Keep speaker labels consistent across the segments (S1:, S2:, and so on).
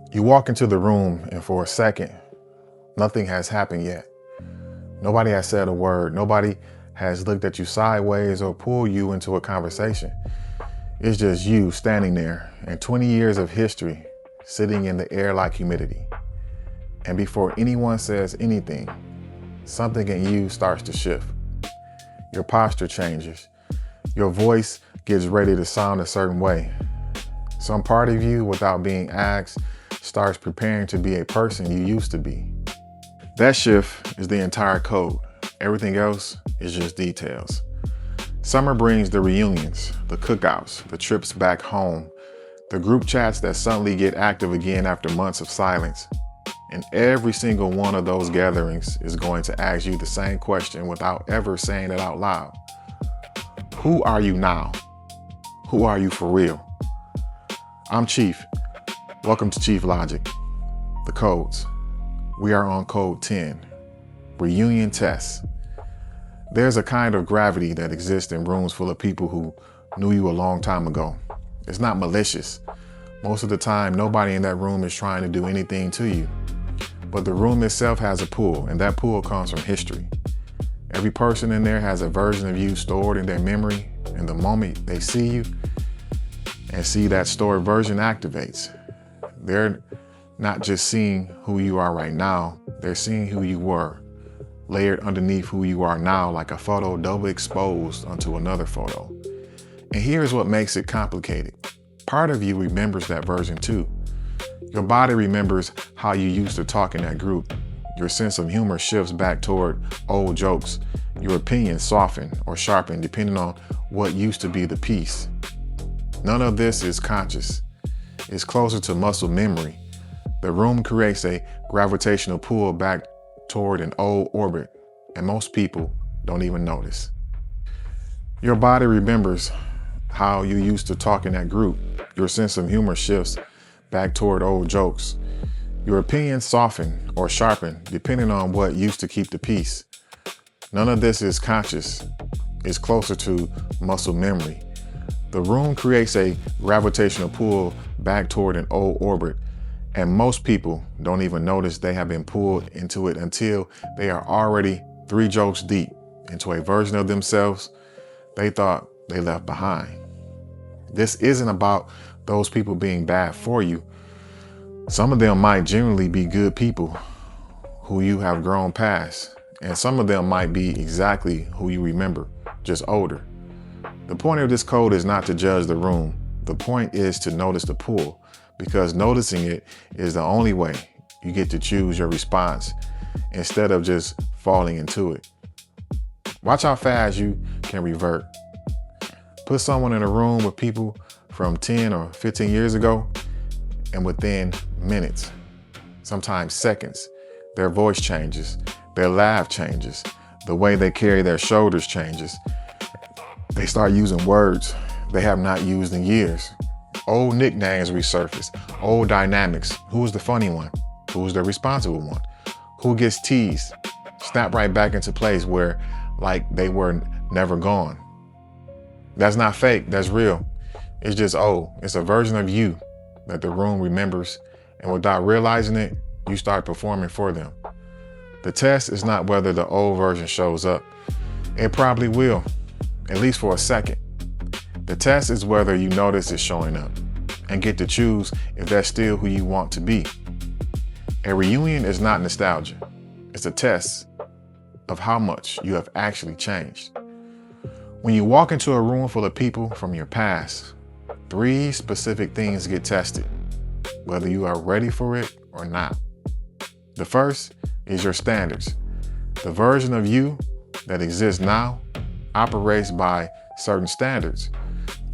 S1: You walk into the room and for a second, nothing has happened yet. Nobody has said a word. Nobody has looked at you sideways or pulled you into a conversation. It's just you standing there and 20 years of history sitting in the air like humidity. And before anyone says anything, something in you starts to shift. Your posture changes. Your voice gets ready to sound a certain way. Some part of you, without being asked, starts preparing to be a person you used to be. That shift is the entire code. Everything else is just details. Summer brings the reunions, the cookouts, the trips back home, the group chats that suddenly get active again after months of silence. And every single one of those gatherings is going to ask you the same question without ever saying it out loud. Who are you now? Who are you for real? I'm Chief. Welcome to Chief Logic. The codes. We are on code 10. Reunion tests. There's a kind of gravity that exists in rooms full of people who knew you a long time ago. It's not malicious. Most of the time, nobody in that room is trying to do anything to you. But the room itself has a pull, and that pull comes from history. Every person in there has a version of you stored in their memory, and the moment they see you and see that stored version activates. They're not just seeing who you are right now, they're seeing who you were, layered underneath who you are now like a photo double exposed onto another photo. And here's what makes it complicated. Part of you remembers that version too. Your body remembers how you used to talk in that group. Your sense of humor shifts back toward old jokes. Your opinions soften or sharpen depending on what used to be the piece. None of this is conscious. It's closer to muscle memory. The room creates a gravitational pull back toward an old orbit, and most people don't even notice. Your body remembers how you used to talk in that group. Your sense of humor shifts back toward old jokes. Your opinions soften or sharpen depending on what used to keep the peace. None of this is conscious. It's closer to muscle memory. The room creates a gravitational pull back toward an old orbit, and most people don't even notice they have been pulled into it until they are already 3 jokes deep into a version of themselves they thought they left behind. This isn't about those people being bad for you. Some of them might genuinely be good people who you have grown past, and some of them might be exactly who you remember, just older. The point of this code is not to judge the room. The point is to notice the pull, because noticing it is the only way you get to choose your response instead of just falling into it. Watch how fast you can revert. Put someone in a room with people from 10 or 15 years ago, and within minutes, sometimes seconds, their voice changes, their laugh changes, the way they carry their shoulders changes. They start using words they have not used in years. Old nicknames resurface, old dynamics. Who's the funny one? Who's the responsible one? Who gets teased? Snap right back into place where like they were never gone. That's not fake, that's real. It's just old. It's a version of you that the room remembers, and without realizing it, you start performing for them. The test is not whether the old version shows up. It probably will, at least for a second. The test is whether you notice it showing up and get to choose if that's still who you want to be. A reunion is not nostalgia. It's a test of how much you have actually changed. When you walk into a room full of people from your past, 3 specific things get tested, whether you are ready for it or not. The first is your standards. The version of you that exists now operates by certain standards.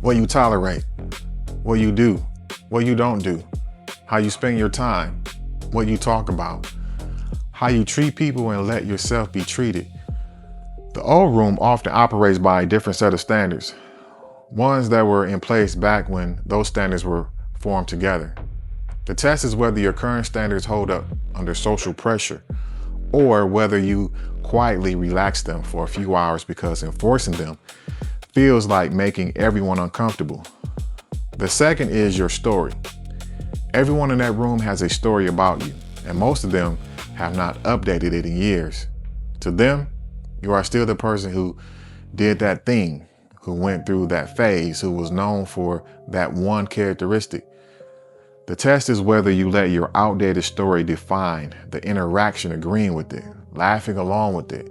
S1: What you tolerate, what you do, what you don't do, how you spend your time, what you talk about, how you treat people and let yourself be treated. The old room often operates by a different set of standards, ones that were in place back when those standards were formed together. The test is whether your current standards hold up under social pressure, or whether you quietly relax them for a few hours because enforcing them feels like making everyone uncomfortable. The second is your story. Everyone in that room has a story about you, and most of them have not updated it in years. To them, you are still the person who did that thing, who went through that phase, who was known for that one characteristic. The test is whether you let your outdated story define the interaction, agreeing with it, laughing along with it,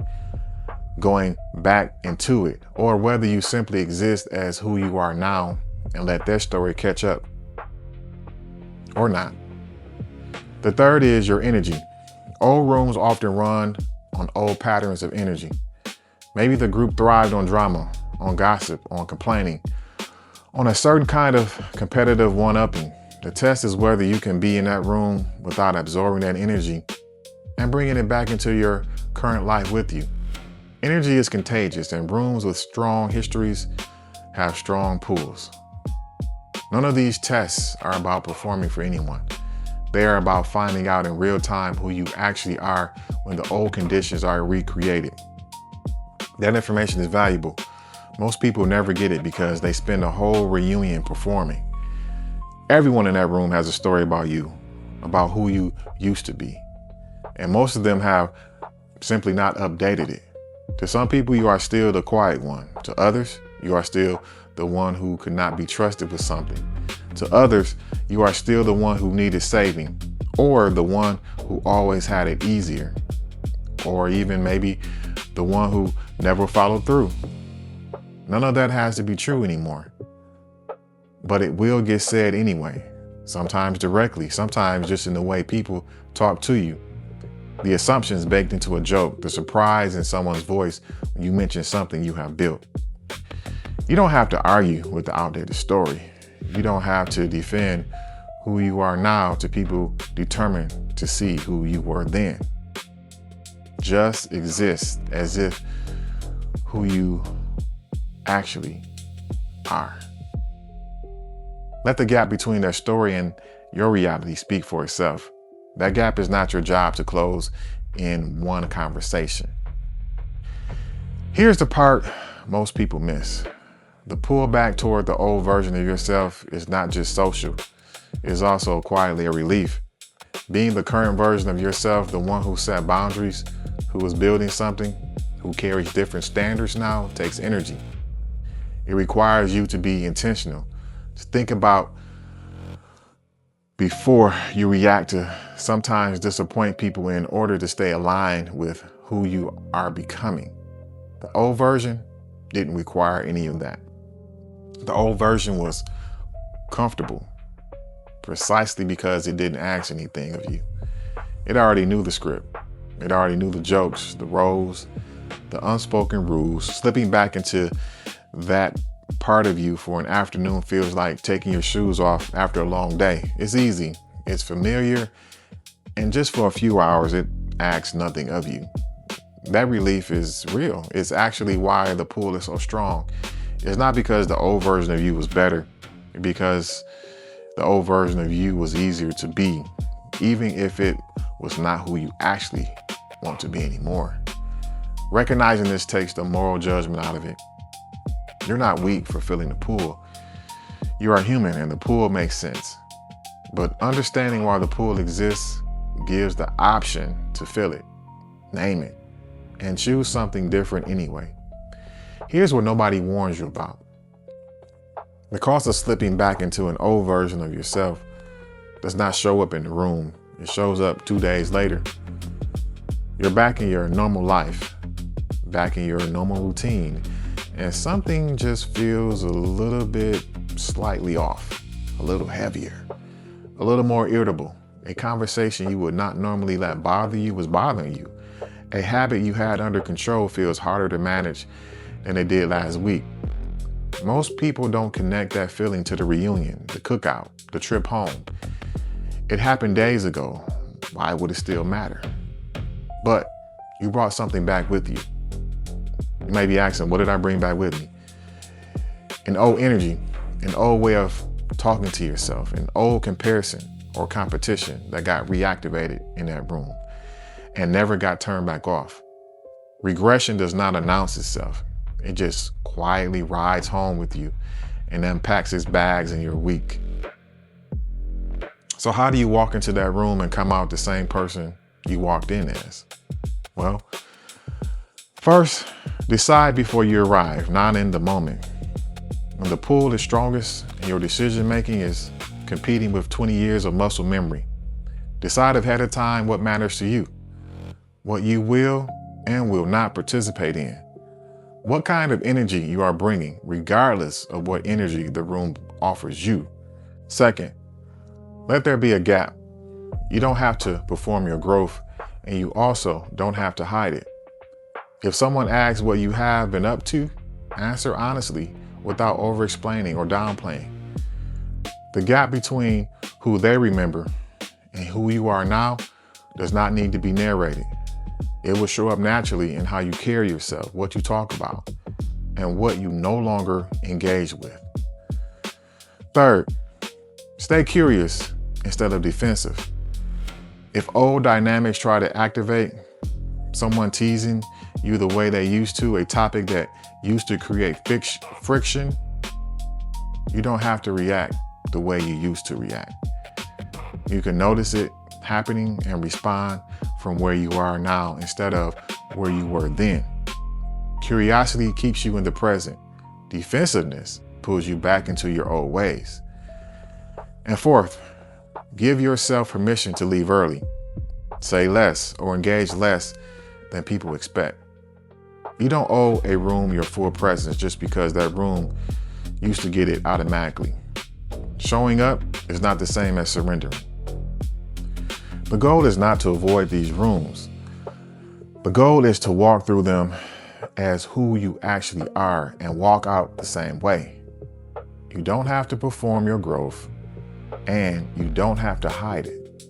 S1: going back into it, or whether you simply exist as who you are now and let their story catch up, or not. The third is your energy. Old rooms often run on old patterns of energy. Maybe the group thrived on drama, on gossip, on complaining, on a certain kind of competitive one-upping. The test is whether you can be in that room without absorbing that energy and bringing it back into your current life with you. Energy is contagious, and rooms with strong histories have strong pulls. None of these tests are about performing for anyone. They are about finding out in real time who you actually are when the old conditions are recreated. That information is valuable. Most people never get it because they spend a whole reunion performing. Everyone in that room has a story about you, about who you used to be. And most of them have simply not updated it. To some people, you are still the quiet one. To others, you are still the one who could not be trusted with something. To others, you are still the one who needed saving, or the one who always had it easier, or even maybe the one who never followed through. None of that has to be true anymore. But it will get said anyway, sometimes directly, sometimes just in the way people talk to you. The assumptions baked into a joke, the surprise in someone's voice when you mention something you have built. You don't have to argue with the outdated story. You don't have to defend who you are now to people determined to see who you were then. Just exist as if who you actually are. Let the gap between their story and your reality speak for itself. That gap is not your job to close in one conversation. Here's the part most people miss. The pull back toward the old version of yourself is not just social. It's also quietly a relief. Being the current version of yourself, the one who set boundaries, who is building something, who carries different standards now, takes energy. It requires you to be intentional, to think about before you react, to sometimes disappoint people in order to stay aligned with who you are becoming. The old version didn't require any of that. The old version was comfortable precisely because it didn't ask anything of you. It already knew the script. It already knew the jokes, the roles, the unspoken rules. Slipping back into that part of you for an afternoon feels like taking your shoes off after a long day. It's easy, it's familiar, and just for a few hours, it asks nothing of you. That relief is real. It's actually why the pull is so strong. It's not because the old version of you was better, because the old version of you was easier to be, even if it was not who you actually want to be anymore. Recognizing this takes the moral judgment out of it. You're not weak for feeling the pull. You are human and the pull makes sense. But understanding why the pull exists gives the option to feel it, name it, and choose something different anyway. Here's what nobody warns you about. The cost of slipping back into an old version of yourself does not show up in the room. It shows up 2 days later. You're back in your normal life, back in your normal routine, and something just feels a little bit slightly off, a little heavier, a little more irritable. A conversation you would not normally let bother you was bothering you. A habit you had under control feels harder to manage than it did last week. Most people don't connect that feeling to the reunion, the cookout, the trip home. It happened days ago. Why would it still matter? But you brought something back with you. You may be asking, what did I bring back with me? An old energy, an old way of talking to yourself, an old comparison or competition that got reactivated in that room and never got turned back off. Regression does not announce itself. It just quietly rides home with you and unpacks its bags in your week. So how do you walk into that room and come out the same person you walked in as? Well, first, decide before you arrive, not in the moment. When the pull is strongest and your decision making is competing with 20 years of muscle memory, decide ahead of time what matters to you, what you will and will not participate in, what kind of energy you are bringing, regardless of what energy the room offers you. Second, let there be a gap. You don't have to perform your growth, and you also don't have to hide it. If someone asks what you have been up to, answer honestly without over-explaining or downplaying. The gap between who they remember and who you are now does not need to be narrated. It will show up naturally in how you carry yourself, what you talk about, and what you no longer engage with. Third, stay curious instead of defensive. If old dynamics try to activate, someone teasing you the way they used to, a topic that used to create friction, you don't have to react the way you used to react. You can notice it happening and respond from where you are now instead of where you were then. Curiosity keeps you in the present. Defensiveness pulls you back into your old ways. And fourth, give yourself permission to leave early. Say less or engage less than people expect. You don't owe a room your full presence just because that room used to get it automatically. Showing up is not the same as surrendering. The goal is not to avoid these rooms. The goal is to walk through them as who you actually are and walk out the same way. You don't have to perform your growth, and you don't have to hide it.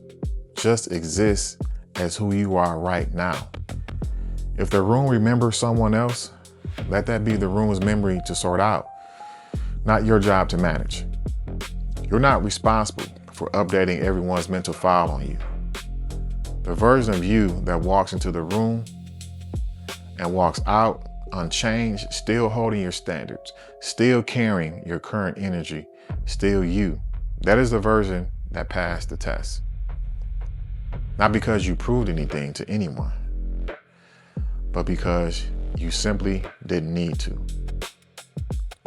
S1: Just exist as who you are right now. If the room remembers someone else, let that be the room's memory to sort out, not your job to manage. You're not responsible for updating everyone's mental file on you. The version of you that walks into the room and walks out unchanged, still holding your standards, still carrying your current energy, still you. That is the version that passed the test. Not because you proved anything to anyone, but because you simply didn't need to.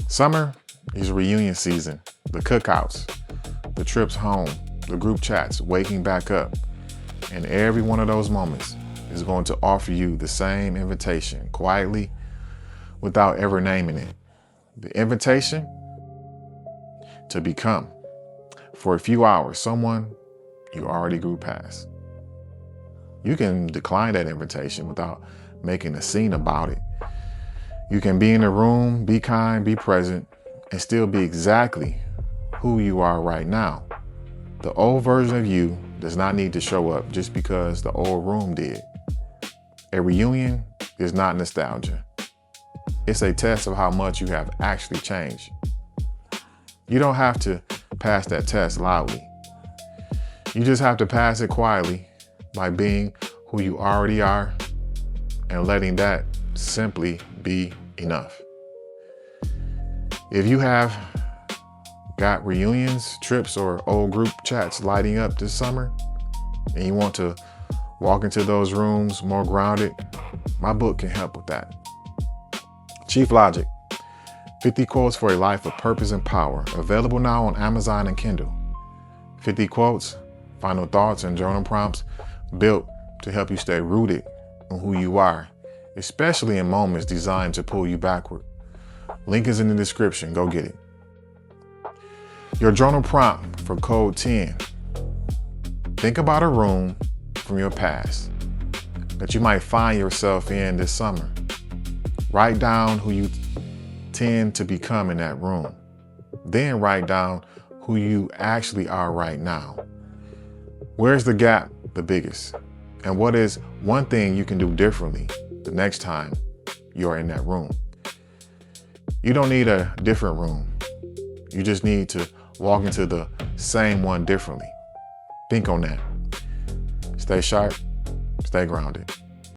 S1: Summer is reunion season, the cookouts, the trips home, the group chats, waking back up. And every one of those moments is going to offer you the same invitation, quietly, without ever naming it. The invitation to become, for a few hours, someone you already grew past. You can decline that invitation without making a scene about it. You can be in the room, be kind, be present, and still be exactly who you are right now. The old version of you does not need to show up just because the old room did. A reunion is not nostalgia. It's a test of how much you have actually changed. You don't have to pass that test loudly. You just have to pass it quietly by being who you already are and letting that simply be enough. If you have got reunions, trips, or old group chats lighting up this summer, and you want to walk into those rooms more grounded, my book can help with that. Chief Logic, 50 Quotes for a Life of Purpose and Power, available now on Amazon and Kindle. 50 quotes, final thoughts, and journal prompts built to help you stay rooted in who you are, especially in moments designed to pull you backward. Link is in the description. Go get it. Your journal prompt for Code 10. Think about a room from your past that you might find yourself in this summer. Write down who you tend to become in that room. Then write down who you actually are right now. Where's the gap the biggest? And what is one thing you can do differently the next time you're in that room? You don't need a different room. You just need to walk into the same one differently. Think on that. Stay sharp, stay grounded.